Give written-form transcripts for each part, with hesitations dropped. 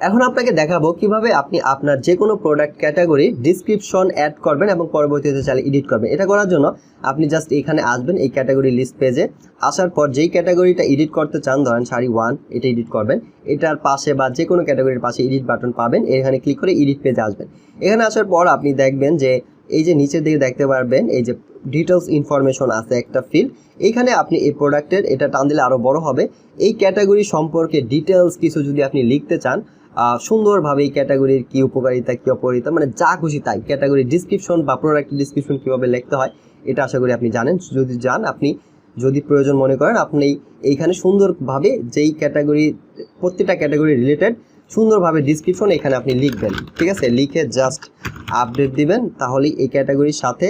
এখন আপনাকে দেখাবো কিভাবে আপনি আপনার যে কোনো প্রোডাক্ট ক্যাটাগরি ডিসক্রিপশন অ্যাড করবেন এবং পরবর্তীতে চাইলে এডিট করবেন। এটা করার জন্য আপনি জাস্ট এখানে আসবেন এই ক্যাটাগরি লিস্ট পেজে। আসার পর যেই ক্যাটাগরিটা এডিট করতে চান, ধরেন শাড়ি 1, এটা এডিট করবেন। এটার পাশে বা যে কোনো ক্যাটাগরির পাশে এডিট বাটন পাবেন, এখানে ক্লিক করে এডিট পেজে আসবেন। এখানে আসার পর আপনি দেখবেন যে এই যে নিচের দিকে দেখতে পারবেন এই যে ডিটেলস ইনফরমেশন আছে একটা ফিল্ড। এইখানে আপনি এই প্রোডাক্টের, এটা টান দিলে আরও বড় হবে, এই ক্যাটাগরি সম্পর্কে ডিটেলস কিছু যদি আপনি লিখতে চান সুন্দরভাবে, এই ক্যাটাগরির কী উপকারিতা কী অপকারিতা, মানে যা খুশি তাই ক্যাটাগরি ডিসক্রিপশন বা প্রোডাক্ট ডিসক্রিপশন কীভাবে লিখতে হয় এটা আশা করি আপনি জানেন। যদি যান, আপনি যদি প্রয়োজন মনে করেন, আপনি এইখানে সুন্দরভাবে যেই ক্যাটাগরি, প্রত্যেকটা ক্যাটাগরি রিলেটেড সুন্দরভাবে ডিসক্রিপশন এখানে আপনি লিখবেন। ঠিক আছে, লিখে জাস্ট আপডেট দিবেন, তাহলেই এই ক্যাটাগরির সাথে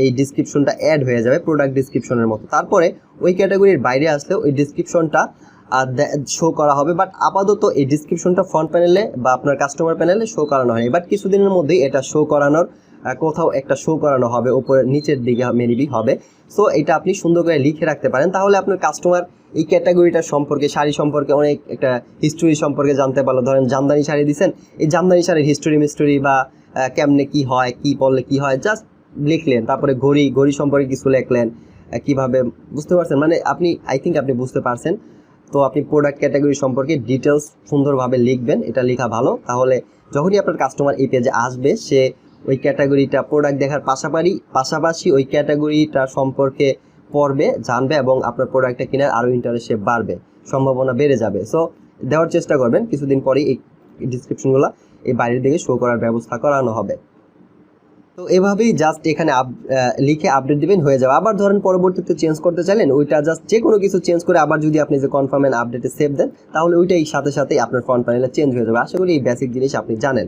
এই ডিসক্রিপশনটা অ্যাড হয়ে যাবে প্রোডাক্ট ডিসক্রিপশনের মতো। তারপরে ওই ক্যাটাগরির বাইরে আসলেও ওই ডিসক্রিপশনটা শো করা হবে। বাট আপাতত এই ডিসক্রিপশনটা ফ্রন্ট প্যানেলে বা আপনার কাস্টমার প্যানেলে শো করানো হয়নি, বাট কিছুদিনের মধ্যেই এটা শো করানোর, কোথাও একটা শো করানো হবে, উপরে নিচের দিকে মেবি হবে। সো এটা আপনি সুন্দর করে লিখে রাখতে পারেন, তাহলে আপনার কাস্টমার এই ক্যাটাগরিটার সম্পর্কে, শাড়ি সম্পর্কে অনেক একটা হিস্টোরি সম্পর্কে জানতে পারলো। ধরেন জামদানি শাড়ি দিচ্ছেন, এই জামদানি শাড়ির হিস্টোরি বা কেমনে কি হয়, কি পরলে কি হয়, জাস্ট লিখলেন। তারপরে ঘড়ি সম্পর্কে কিছু লিখলেন, কিভাবে, বুঝতে পারছেন? মানে আপনি, আই থিঙ্ক আপনি বুঝতে পারছেন। তো আপনি প্রোডাক্ট ক্যাটাগরি সম্পর্কে ডিটেলস সুন্দরভাবে লিখবেন, এটা লেখা ভালো। তাহলে যখনই আপনার কাস্টমার এই পেজে আসবে, সে ওই ক্যাটাগরিটা প্রোডাক্ট দেখার পাশাপাশি ওই ক্যাটাগরিটা সম্পর্কে পড়বে, জানবে এবং আপনার প্রোডাক্টটা কেনার আরও ইন্টারেস্ট বাড়বে, সম্ভাবনা বেড়ে যাবে। সো দেওয়ার চেষ্টা করবেন, কিছুদিন পরেই এই ডিসক্রিপশনগুলো এই বাইরের দিকে শো করার ব্যবস্থা করানো হবে। তো এভাবেই জাস্ট এখানে লিখে আপডেট দিবেন, হয়ে যাবে। আবার ধরেন পরবর্তীতে চেঞ্জ করতে চাইলেন, ওইটা জাস্ট যে কোনো কিছু চেঞ্জ করে আবার যদি আপনি যে কনফার্ম এন্ড আপডেটে সেভ দেন, তাহলে ওইটাই সাথে সাথেই আপনার ফ্রন্ট প্যানেলে চেঞ্জ হয়ে যাবে। আশা করি এই বেসিক জিনিস আপনি জানেন।